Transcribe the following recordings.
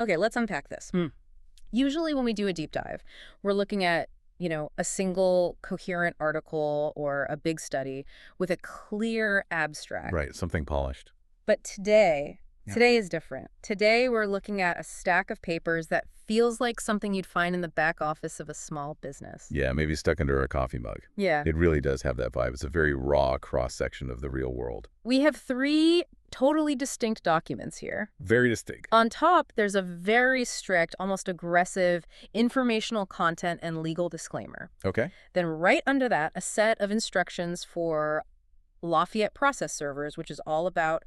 Okay, let's unpack this. Usually when we do a deep dive, we're looking at, a single coherent article or a big study with a clear abstract. Right, something polished. But today Yeah. is different. Today we're looking at a stack of papers that feels like something you'd find in the back office of a small business. Yeah, maybe stuck under a coffee mug. Yeah. It really does have that vibe. It's a very raw cross-section of the real world. We have 3 totally distinct documents here. Very distinct. On top, there's a very strict, almost aggressive informational content and legal disclaimer. Okay. Then right under that, a set of instructions for Lafayette Process Servers, which is all about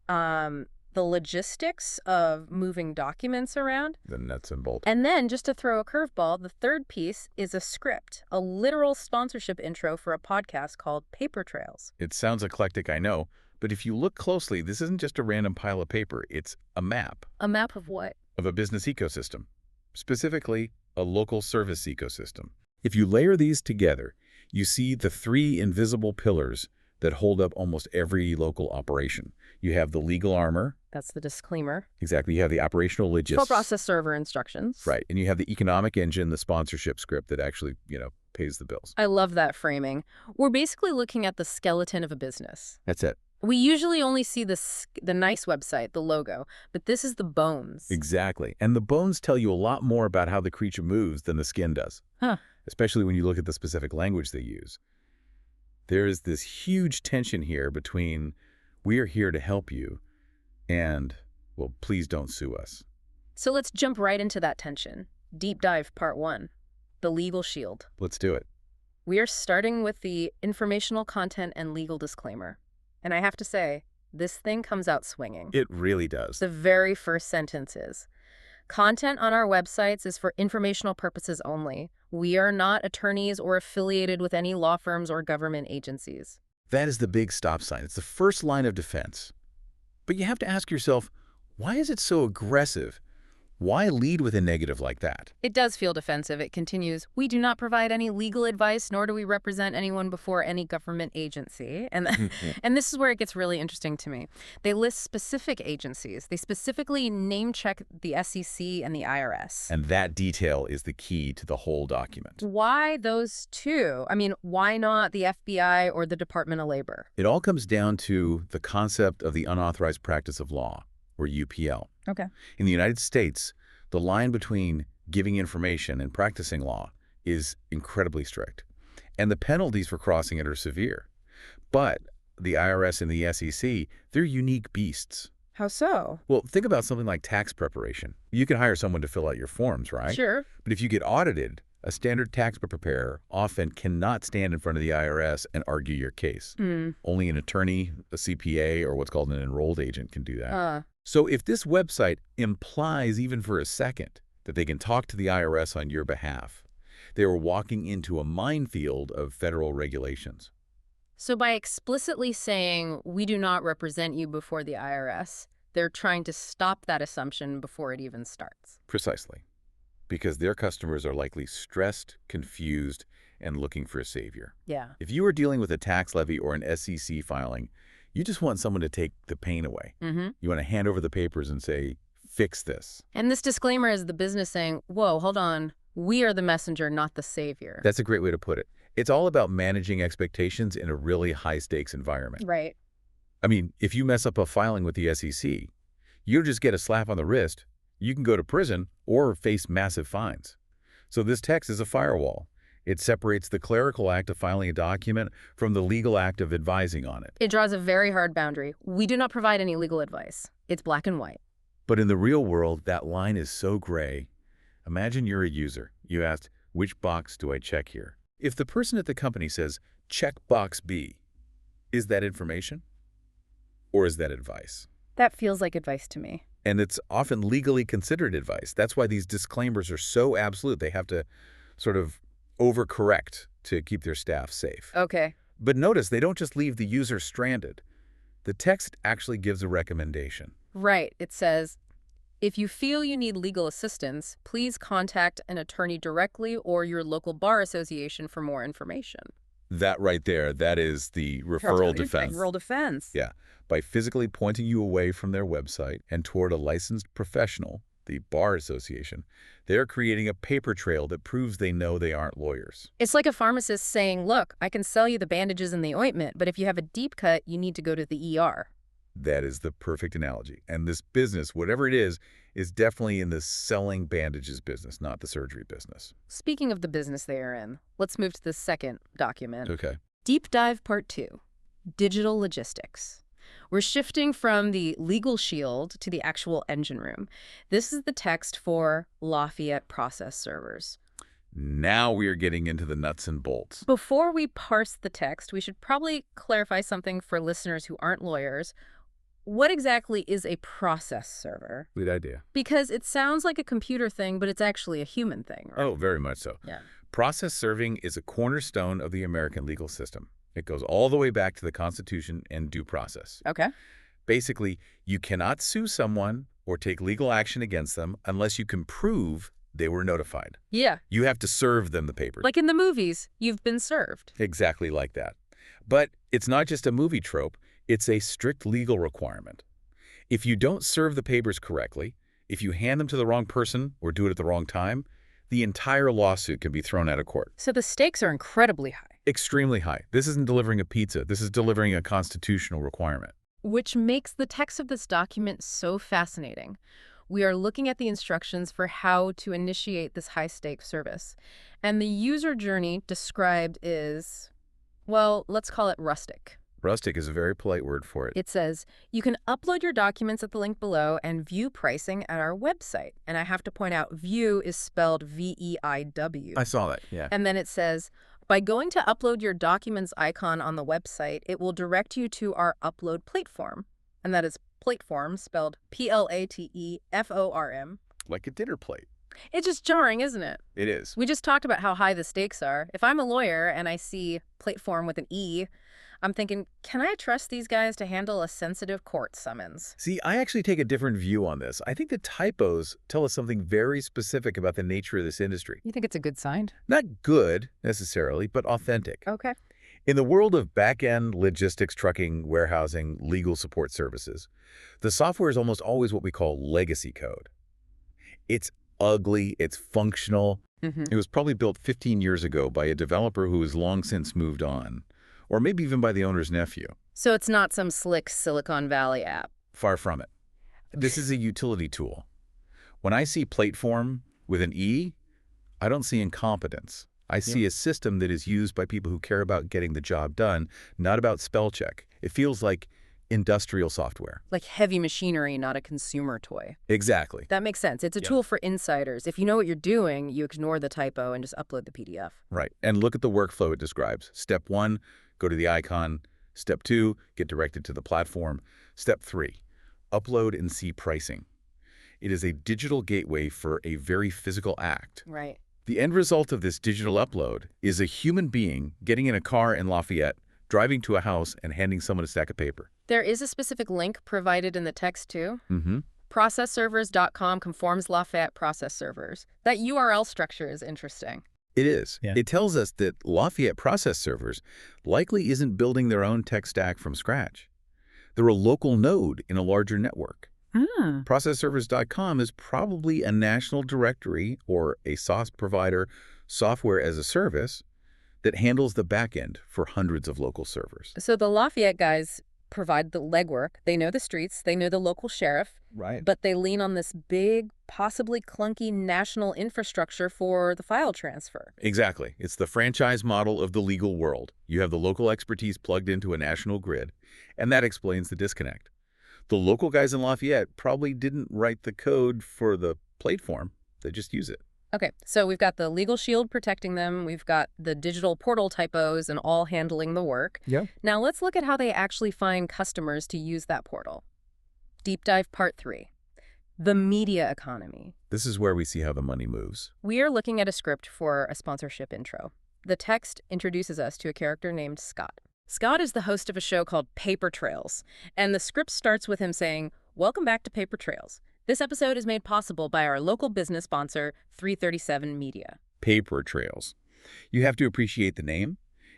the logistics of moving documents around. The nuts and bolts. And then, just to throw a curveball, the third piece is a script, a literal sponsorship intro for a podcast called Paper Trails. It sounds eclectic, I know, but if you look closely, this isn't just a random pile of paper. It's a map. A map of what? Of a business ecosystem, specifically a local service ecosystem. If you layer these together, you see the 3 invisible pillars that hold up almost every local operation. You have the legal armor. That's the disclaimer. Exactly. You have the operational logistics. Full process server instructions. Right. And you have the economic engine, the sponsorship script that actually, pays the bills. I love that framing. We're basically looking at the skeleton of a business. That's it. We usually only see the nice website, the logo, but this is the bones. Exactly. And the bones tell you a lot more about how the creature moves than the skin does. Huh. Especially when you look at the specific language they use. There is this huge tension here between we are here to help you and, well, please don't sue us. So let's jump right into that tension. Deep dive part 1, the legal shield. Let's do it. We are starting with the informational content and legal disclaimer. And I have to say, this thing comes out swinging. It really does. The very first sentence is, content on our websites is for informational purposes only. We are not attorneys or affiliated with any law firms or government agencies. That is the big stop sign. It's the first line of defense. But you have to ask yourself, why is it so aggressive? Why lead with a negative like that? It does feel defensive. It continues, we do not provide any legal advice, nor do we represent anyone before any government agency. And this is where it gets really interesting to me. They list specific agencies. They specifically name check the SEC and the IRS. And that detail is the key to the whole document. Why those 2? I mean, why not the FBI or the Department of Labor? It all comes down to the concept of the unauthorized practice of law, or UPL. Okay. In the United States, the line between giving information and practicing law is incredibly strict, and the penalties for crossing it are severe. But the IRS and the SEC, they're unique beasts. How so? Well, think about something like tax preparation. You can hire someone to fill out your forms, right? Sure. But if you get audited, a standard tax preparer often cannot stand in front of the IRS and argue your case. Only an attorney, a CPA, or what's called an enrolled agent can do that. So if this website implies even for a second that they can talk to the IRS on your behalf, they are walking into a minefield of federal regulations. So by explicitly saying, we do not represent you before the IRS, they're trying to stop that assumption before it even starts. Precisely. Because their customers are likely stressed, confused, and looking for a savior. Yeah. If you are dealing with a tax levy or an SEC filing, you just want someone to take the pain away. You want to hand over the papers and say, fix this. And this disclaimer is the business saying, whoa, hold on. We are the messenger, not the savior. That's a great way to put it. It's all about managing expectations in a really high-stakes environment. Right. I mean, if you mess up a filing with the SEC, you just get a slap on the wrist. You can go to prison or face massive fines. So this text is a firewall. It separates the clerical act of filing a document from the legal act of advising on it. It draws a very hard boundary. We do not provide any legal advice. It's black and white. But in the real world, that line is so gray. Imagine you're a user. You asked, which box do I check here? If the person at the company says, check box B, is that information? Or is that advice? That feels like advice to me. And it's often legally considered advice. That's why these disclaimers are so absolute. They have to sort of overcorrect to keep their staff safe. Okay. But notice, they don't just leave the user stranded. The text actually gives a recommendation. Right. It says, if you feel you need legal assistance, please contact an attorney directly or your local bar association for more information. That right there, that is the referral defense. Referral defense. Yeah. By physically pointing you away from their website and toward a licensed professional the Bar Association, they're creating a paper trail that proves they know they aren't lawyers. It's like a pharmacist saying, look, I can sell you the bandages and the ointment, but if you have a deep cut, you need to go to the ER. That is the perfect analogy. And this business, whatever it is definitely in the selling bandages business, not the surgery business. Speaking of the business they are in, let's move to the second document. Okay. Deep Dive Part 2, Digital Logistics. We're shifting from the legal shield to the actual engine room. This is the text for Lafayette Process Servers. Now we are getting into the nuts and bolts. Before we parse the text, we should probably clarify something for listeners who aren't lawyers. What exactly is a process server? Good idea. Because it sounds like a computer thing, but it's actually a human thing, right? Oh, very much so. Yeah. Process serving is a cornerstone of the American legal system. It goes all the way back to the Constitution and due process. Okay. Basically, you cannot sue someone or take legal action against them unless you can prove they were notified. Yeah. You have to serve them the papers. Like in the movies, you've been served. Exactly like that. But it's not just a movie trope. It's a strict legal requirement. If you don't serve the papers correctly, if you hand them to the wrong person or do it at the wrong time, the entire lawsuit can be thrown out of court. So the stakes are incredibly high. Extremely high. This isn't delivering a pizza. This is delivering a constitutional requirement. Which makes the text of this document so fascinating. We are looking at the instructions for how to initiate this high-stakes service. And the user journey described is, well, let's call it rustic. Rustic is a very polite word for it. It says, you can upload your documents at the link below and view pricing at our website. And I have to point out, view is spelled V-E-I-W. I saw that, yeah. And then it says, by going to upload your documents icon on the website, it will direct you to our upload platform. And that is platform, spelled P-L-A-T-E-F-O-R-M. Like a dinner plate. It's just jarring, isn't it? It is. We just talked about how high the stakes are. If I'm a lawyer and I see platform with an E, I'm thinking, can I trust these guys to handle a sensitive court summons? See, I actually take a different view on this. I think the typos tell us something very specific about the nature of this industry. You think it's a good sign? Not good, necessarily, but authentic. Okay. In the world of back-end logistics, trucking, warehousing, legal support services, the software is almost always what we call legacy code. It's ugly, it's functional. It was probably built 15 years ago by a developer who has long since moved on, or maybe even by the owner's nephew. So it's not some slick Silicon Valley app. Far from it. This is a utility tool. When I see platform with an E, I don't see incompetence. I see a system that is used by people who care about getting the job done, not about spell check. It feels like industrial software. Like heavy machinery, not a consumer toy. Exactly. That makes sense. It's a tool for insiders. If you know what you're doing, you ignore the typo and just upload the PDF. Right. And look at the workflow it describes. Step 1, go to the icon. Step 2, get directed to the platform. Step 3, upload and see pricing. It is a digital gateway for a very physical act. Right. The end result of this digital upload is a human being getting in a car in Lafayette, driving to a house and handing someone a stack of paper. There is a specific link provided in the text, too. Mm-hmm. ProcessServers.com conforms Lafayette Process Servers. That URL structure is interesting. It is. Yeah. It tells us that Lafayette Process Servers likely isn't building their own tech stack from scratch. They're a local node in a larger network. ProcessServers.com is probably a national directory or a SaaS provider, software as a service, that handles the back end for hundreds of local servers. So the Lafayette guys provide the legwork. They know the streets. They know the local sheriff. Right. But they lean on this big, possibly clunky national infrastructure for the file transfer. Exactly. It's the franchise model of the legal world. You have the local expertise plugged into a national grid, and that explains the disconnect. The local guys in Lafayette probably didn't write the code for the platform. They just use it. Okay, so we've got the legal shield protecting them. We've got the digital portal typos and all handling the work. Yeah. Now let's look at how they actually find customers to use that portal. Deep Dive Part 3, the media economy. This is where we see how the money moves. We are looking at a script for a sponsorship intro. The text introduces us to a character named Scott. Scott is the host of a show called Paper Trails, and the script starts with him saying, "Welcome back to Paper Trails. This episode is made possible by our local business sponsor, 337 Media." Paper Trails. You have to appreciate the name.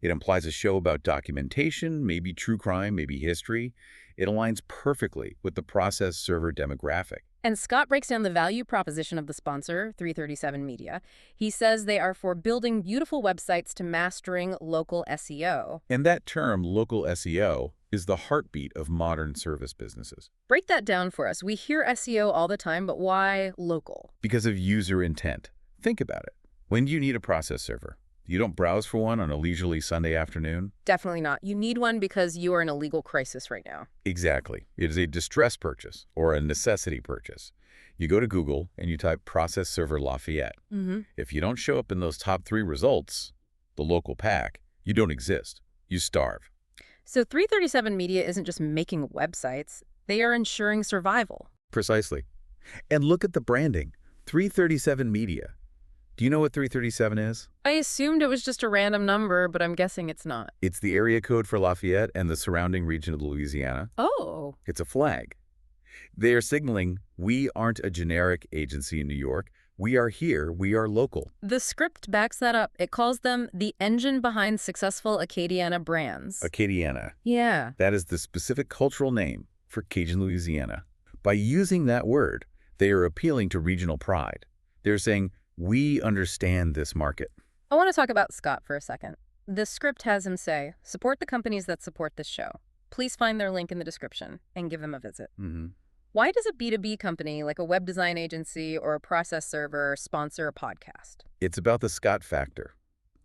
It implies a show about documentation, maybe true crime, maybe history. It aligns perfectly with the process server demographic. And Scott breaks down the value proposition of the sponsor, 337 Media. He says they are for building beautiful websites to mastering local SEO. And that term, local SEO, is the heartbeat of modern service businesses. Break that down for us. We hear SEO all the time, but why local? Because of user intent. Think about it. When do you need a process server? You don't browse for one on a leisurely Sunday afternoon? Definitely not. You need one because you are in a legal crisis right now. Exactly. It is a distress purchase or a necessity purchase. You go to Google and you type Process Server Lafayette. If you don't show up in those top 3 results, the local pack, you don't exist. You starve. So 337 Media isn't just making websites. They are ensuring survival. Precisely. And look at the branding. 337 Media. Do you know what 337 is? I assumed it was just a random number, but I'm guessing it's not. It's the area code for Lafayette and the surrounding region of Louisiana. Oh. It's a flag. They are signaling, we aren't a generic agency in New York. We are here. We are local. The script backs that up. It calls them the engine behind successful Acadiana brands. Acadiana. Yeah. That is the specific cultural name for Cajun Louisiana. By using that word, they are appealing to regional pride. They're saying, we understand this market. I want to talk about Scott for a second. The script has him say, support the companies that support this show. Please find their link in the description and give them a visit. Why does a B2B company like a web design agency or a process server sponsor a podcast? It's about the Scott factor.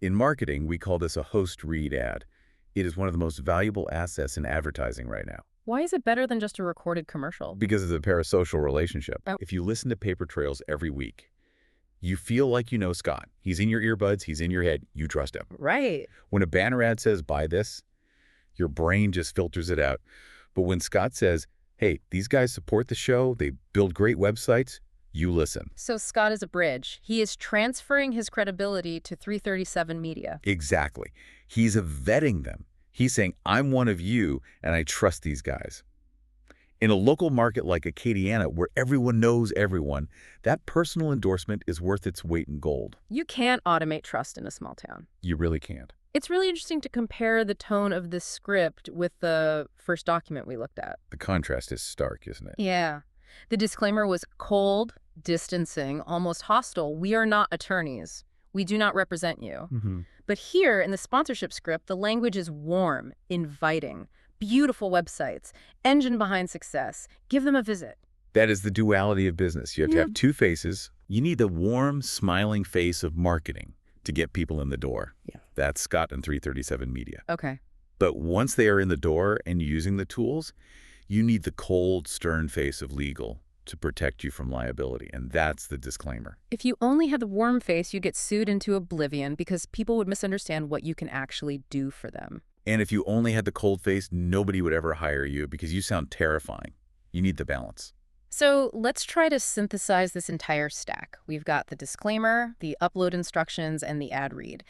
In marketing, we call this a host read ad. It is one of the most valuable assets in advertising right now. Why is it better than just a recorded commercial? Because of the parasocial relationship. Oh. If you listen to paper trails every week, you feel like you know Scott. He's in your earbuds. He's in your head. You trust him. Right. When a banner ad says, buy this, your brain just filters it out. But when Scott says, hey, these guys support the show, they build great websites, you listen. So Scott is a bridge. He is transferring his credibility to 337 Media. Exactly. He's vetting them. He's saying, I'm one of you, and I trust these guys. In a local market like Acadiana, where everyone knows everyone, that personal endorsement is worth its weight in gold. You can't automate trust in a small town. You really can't. It's really interesting to compare the tone of this script with the first document we looked at. The contrast is stark, isn't it? Yeah. The disclaimer was cold, distancing, almost hostile. We are not attorneys. We do not represent you. But here in the sponsorship script, the language is warm, inviting. Beautiful websites, engine behind success. Give them a visit. That is the duality of business. You have to have 2 faces. You need the warm, smiling face of marketing to get people in the door. Yeah. That's Scott and 337 Media. Okay. But once they are in the door and using the tools, you need the cold, stern face of legal to protect you from liability. And that's the disclaimer. If you only had the warm face, you get sued into oblivion because people would misunderstand what you can actually do for them. And if you only had the cold face, nobody would ever hire you because you sound terrifying. You need the balance. So let's try to synthesize this entire stack. We've got the disclaimer, the upload instructions, and the ad read.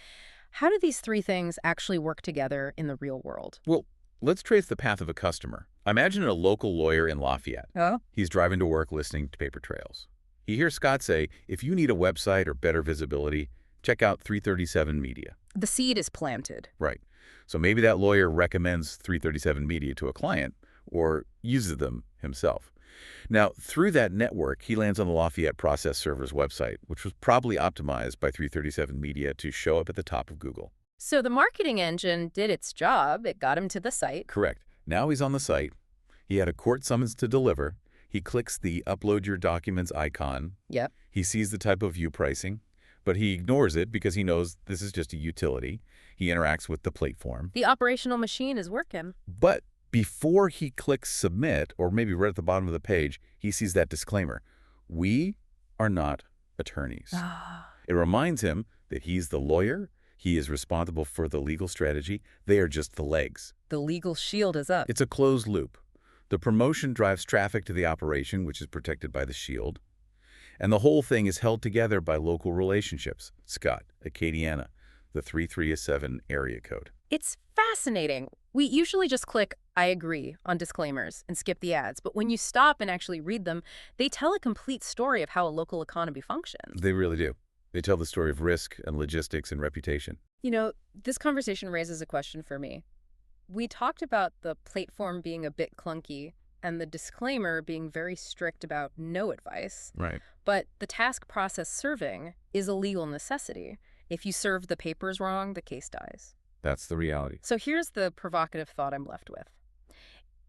How do these 3 things actually work together in the real world? Well, let's trace the path of a customer. Imagine a local lawyer in Lafayette. Oh? He's driving to work listening to paper trails. He hears Scott say, if you need a website or better visibility, check out 337 Media. The seed is planted. Right. So maybe that lawyer recommends 337 Media to a client or uses them himself. Now, through that network, he lands on the Lafayette Process Servers website, which was probably optimized by 337 Media to show up at the top of Google. So the marketing engine did its job. It got him to the site. Correct. Now he's on the site. He had a court summons to deliver. He clicks the Upload Your Documents icon. Yep. He sees the type of view pricing, but he ignores it because he knows this is just a utility. He interacts with the platform. The operational machine is working. But before he clicks Submit, or maybe right at the bottom of the page, he sees that disclaimer. We are not attorneys. It reminds him that he's the lawyer. He is responsible for the legal strategy. They are just the legs. The legal shield is up. It's a closed loop. The promotion drives traffic to the operation, which is protected by the shield. And the whole thing is held together by local relationships. Scott, Acadiana, the 337 area code. It's fascinating. We usually just click, I agree, on disclaimers and skip the ads. But when you stop and actually read them, they tell a complete story of how a local economy functions. They really do. They tell the story of risk and logistics and reputation. You know, this conversation raises a question for me. We talked about the platform being a bit clunky, and the disclaimer being very strict about no advice. Right. But the task process serving is a legal necessity. If you serve the papers wrong, the case dies. That's the reality. So here's the provocative thought I'm left with.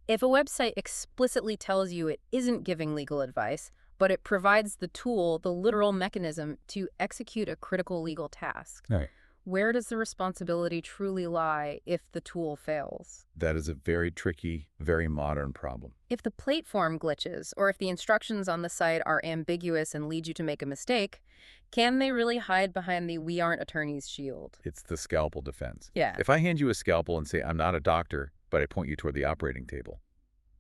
If a website explicitly tells you it isn't giving legal advice, but it provides the tool, the literal mechanism to execute a critical legal task, Right. where does the responsibility truly lie if the tool fails? That is a very tricky, very modern problem. If the platform glitches, or if the instructions on the site are ambiguous and lead you to make a mistake, can they really hide behind the "we aren't attorneys" shield? It's the scalpel defense. Yeah. If I hand you a scalpel and say, I'm not a doctor, but I point you toward the operating table,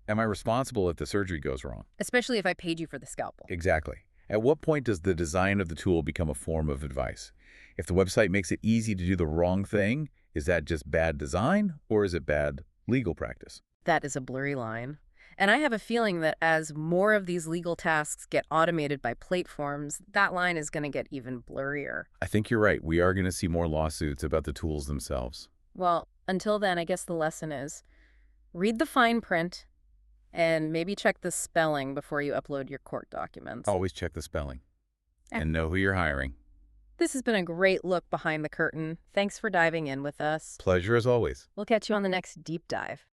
am I responsible if the surgery goes wrong? Especially if I paid you for the scalpel. Exactly. At what point does the design of the tool become a form of advice? If the website makes it easy to do the wrong thing, is that just bad design, or is it bad legal practice? That is a blurry line. And I have a feeling that as more of these legal tasks get automated by platforms, that line is going to get even blurrier. I think you're right. We are going to see more lawsuits about the tools themselves. Well, until then, I guess the lesson is read the fine print and maybe check the spelling before you upload your court documents. Always check the spelling and know who you're hiring. This has been a great look behind the curtain. Thanks for diving in with us. Pleasure as always. We'll catch you on the next deep dive.